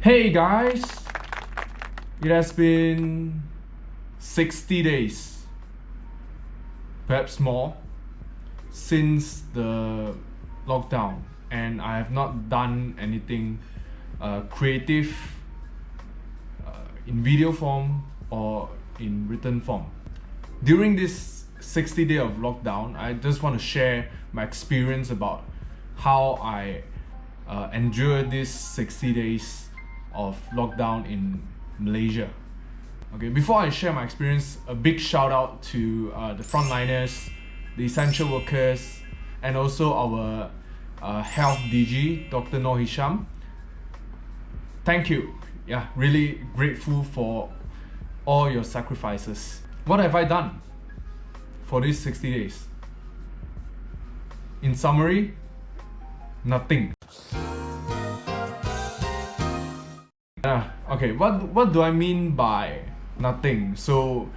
Hey guys, it has been 60 days, perhaps more, since the lockdown, and I have not done anything creative in video form or in written form. During this 60 day of lockdown, I just want to share my experience about how I endured these 60 days of lockdown in Malaysia. Okay, before I share my experience, a big shout out to the frontliners, the essential workers, and also our health DG, Dr. Noor Hisham. Thank you. Yeah, really grateful for all your sacrifices. What have I done for these 60 days? In summary, nothing. Okay, what do I mean by nothing? So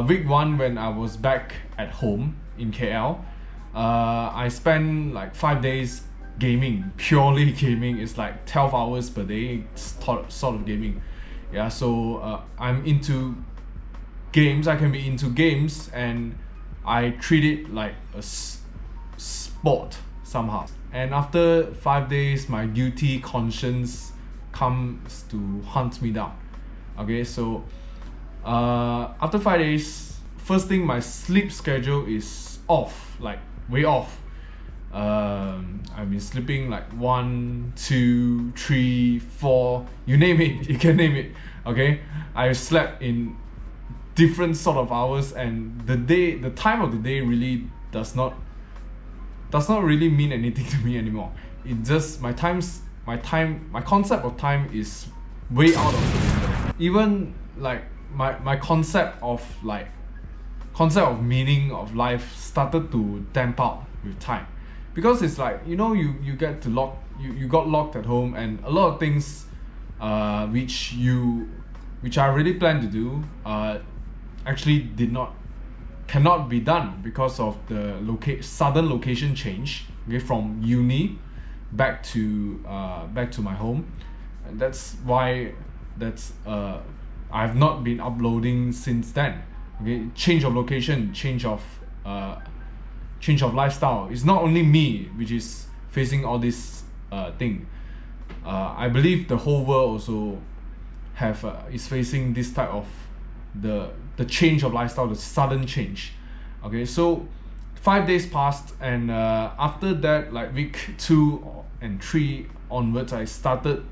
week 1, when I was back at home in KL, I spent like 5 days gaming, purely gaming. It's like 12 hours per day sort of gaming. Yeah, so I'm into games. I can be into games and I treat it like a sport somehow. And after 5 days, my guilty conscience comes to hunt me down. Okay, so after 5 days, first thing, my sleep schedule is off, like way off. I've been sleeping like 1, 2, 3, 4, you name it, you can name it. Okay, I slept in different sort of hours, and the time of the day really does not really mean anything to me anymore. It just, my concept of time is way out of the window. Even like my concept of meaning of life started to damp out with time, because it's like, you know, you get to you got locked at home, and a lot of things which I really planned to do actually cannot be done because of the sudden location change, okay, from uni back to my home. And that's why I've not been uploading since then. Okay, change of location, change of lifestyle. It's not only me which is facing all this thing. I believe the whole world also is facing this type of the change of lifestyle, the sudden change. Okay, so 5 days passed, and after that, like week 2 and 3 onwards, I started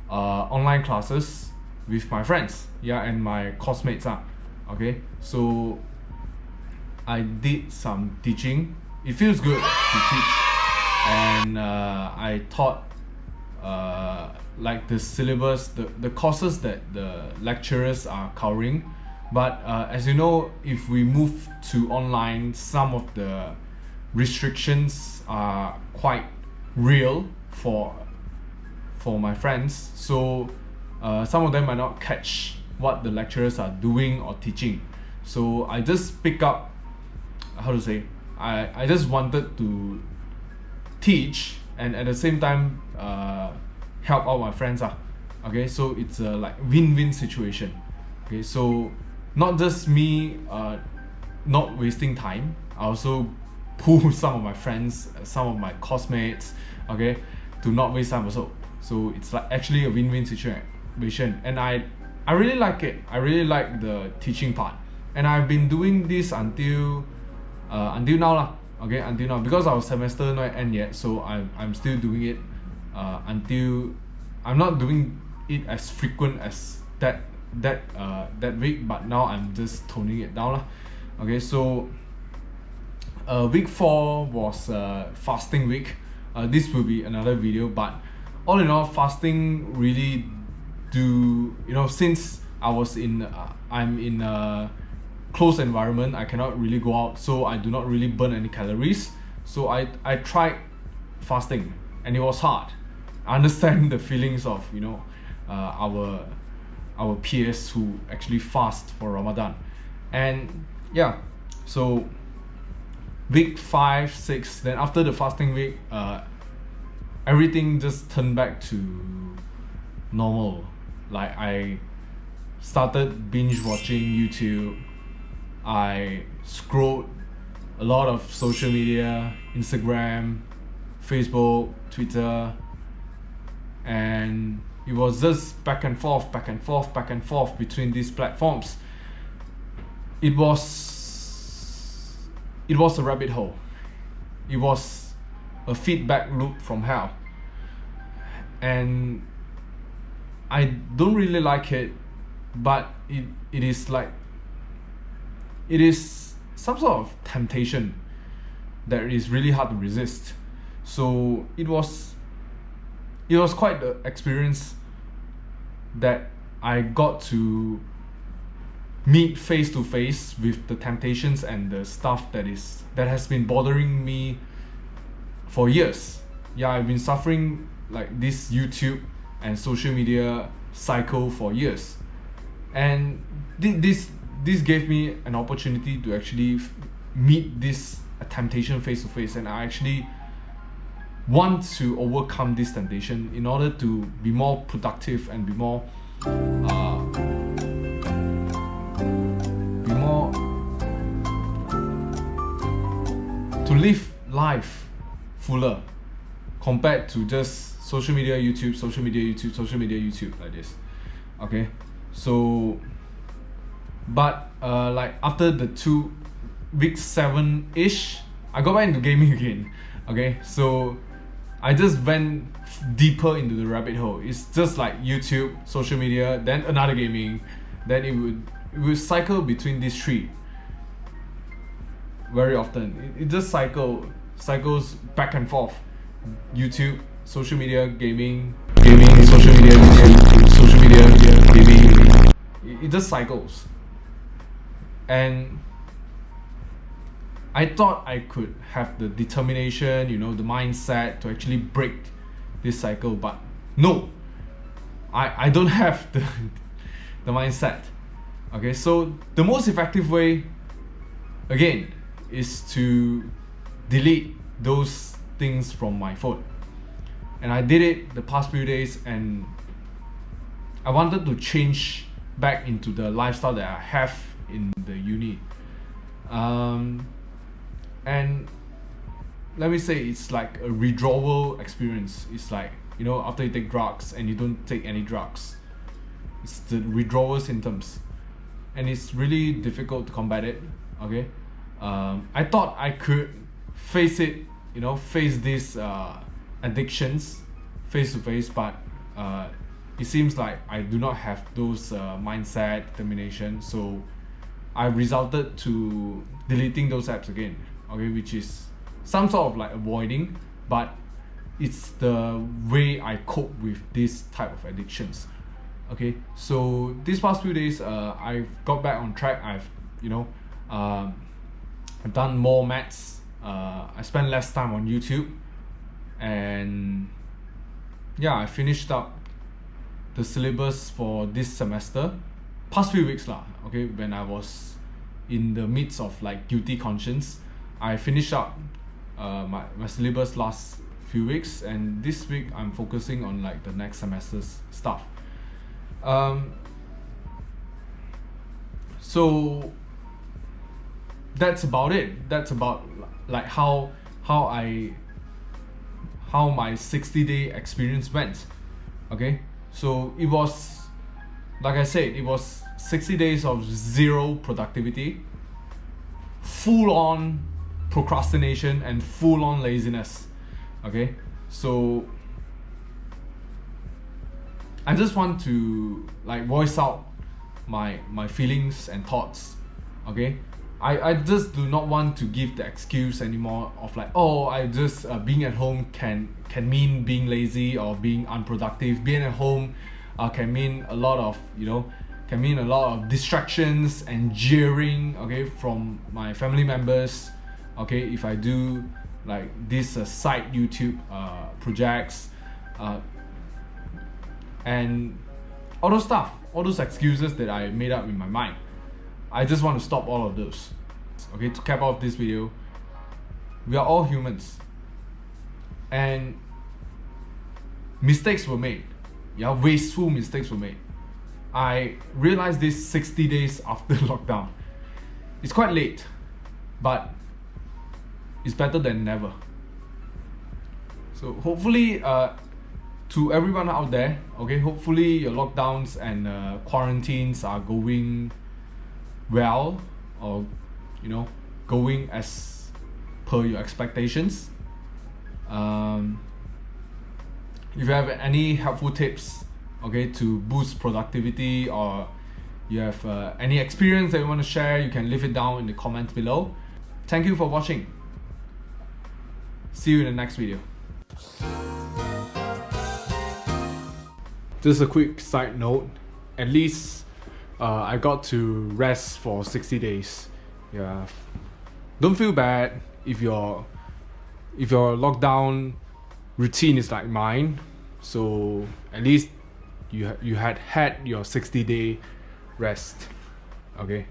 online classes with my friends, yeah, and my course-mates. Okay, so I did some teaching. It feels good to teach, and I taught like the syllabus, the courses that the lecturers are covering. But as you know, if we move to online, some of the restrictions are quite real for my friends. So some of them might not catch what the lecturers are doing or teaching. So I just pick up, how to say, I just wanted to teach and at the same time help out my friends. Okay, so it's a like win-win situation. Okay, so not just me not wasting time, I also pull some of my friends, some of my course-mates, okay, to not waste time also. So it's like actually a win-win situation, and I really like it. I really like the teaching part, and I've been doing this until now lah. Okay, until now, because our semester not end yet, so I'm still doing it until I'm not doing it as frequent as that week, but now I'm just toning it down lah. Okay, so week 4 was fasting week. This will be another video, but all in all, fasting really since I'm in a closed environment, I cannot really go out, so I do not really burn any calories. So I tried fasting, and it was hard. I understand the feelings of our peers who actually fast for Ramadan. And yeah, so week 5, 6, then after the fasting week, everything just turned back to normal. Like I started binge watching YouTube. I scrolled a lot of social media, Instagram, Facebook, Twitter, and it was just back and forth, back and forth, back and forth between these platforms. It was a rabbit hole. It was a feedback loop from hell. And I don't really like it, but it is like, it is some sort of temptation that is really hard to resist. So it was quite the experience that I got to meet face to face with the temptations and the stuff that has been bothering me for years. Yeah, I've been suffering like this YouTube and social media cycle for years, and this gave me an opportunity to actually meet this temptation face to face, and I actually want to overcome this temptation in order to be more productive and be more to live life fuller compared to just social media YouTube, social media YouTube, social media YouTube, like this. Okay, so but like after the week 7-ish, I got back into gaming again. Okay, so I just went deeper into the rabbit hole. It's just like YouTube, social media, then another gaming, then it would cycle between these three very often. It just cycles back and forth. YouTube, social media, gaming, social media, YouTube, social media, gaming. It just cycles. And I thought I could have the determination, the mindset to actually break this cycle, but no, I don't have the mindset. Okay, so the most effective way, again, is to delete those things from my phone. And I did it the past few days, and I wanted to change back into the lifestyle that I have in the uni. And let me say, it's like a withdrawal experience. It's like, after you take drugs and you don't take any drugs, it's the withdrawal symptoms, and it's really difficult to combat it. Okay, I thought I could face it, face these addictions face to face, but it seems like I do not have those mindset, determination. So I resulted to deleting those apps again. Okay, which is some sort of like avoiding, but it's the way I cope with this type of addictions. Okay, so these past few days, I've got back on track. I've done more maths. I spent less time on YouTube, and yeah, I finished up the syllabus for this semester. Past few weeks lah. Okay, when I was in the midst of like guilty conscience, I finished up my syllabus last few weeks, and this week I'm focusing on like the next semester's stuff. So that's about it. That's about like how my 60-day experience went. Okay, so it was, like I said, it was 60 days of zero productivity, full on procrastination, and full on laziness. Okay, so I just want to like voice out my feelings and thoughts. Okay, I just do not want to give the excuse anymore of like, oh, I just being at home can mean being lazy or being unproductive. Being at home can mean a lot of distractions and jeering, okay, from my family members. Okay, if I do like this side YouTube projects, and all those stuff, all those excuses that I made up in my mind. I just want to stop all of those. Okay, to cap off this video, we are all humans, and mistakes were made. yeah, wasteful mistakes were made. I realized this 60 days after lockdown. It's quite late, but it's better than never. So hopefully, to everyone out there, okay, hopefully your lockdowns and quarantines are going well, or going as per your expectations. If you have any helpful tips, okay, to boost productivity, or you have any experience that you want to share, you can leave it down in the comments below. Thank you for watching. See you in the next video. Just a quick side note, at least I got to rest for 60 days. Yeah, don't feel bad if your lockdown routine is like mine. So at least you had your 60-day rest. Okay.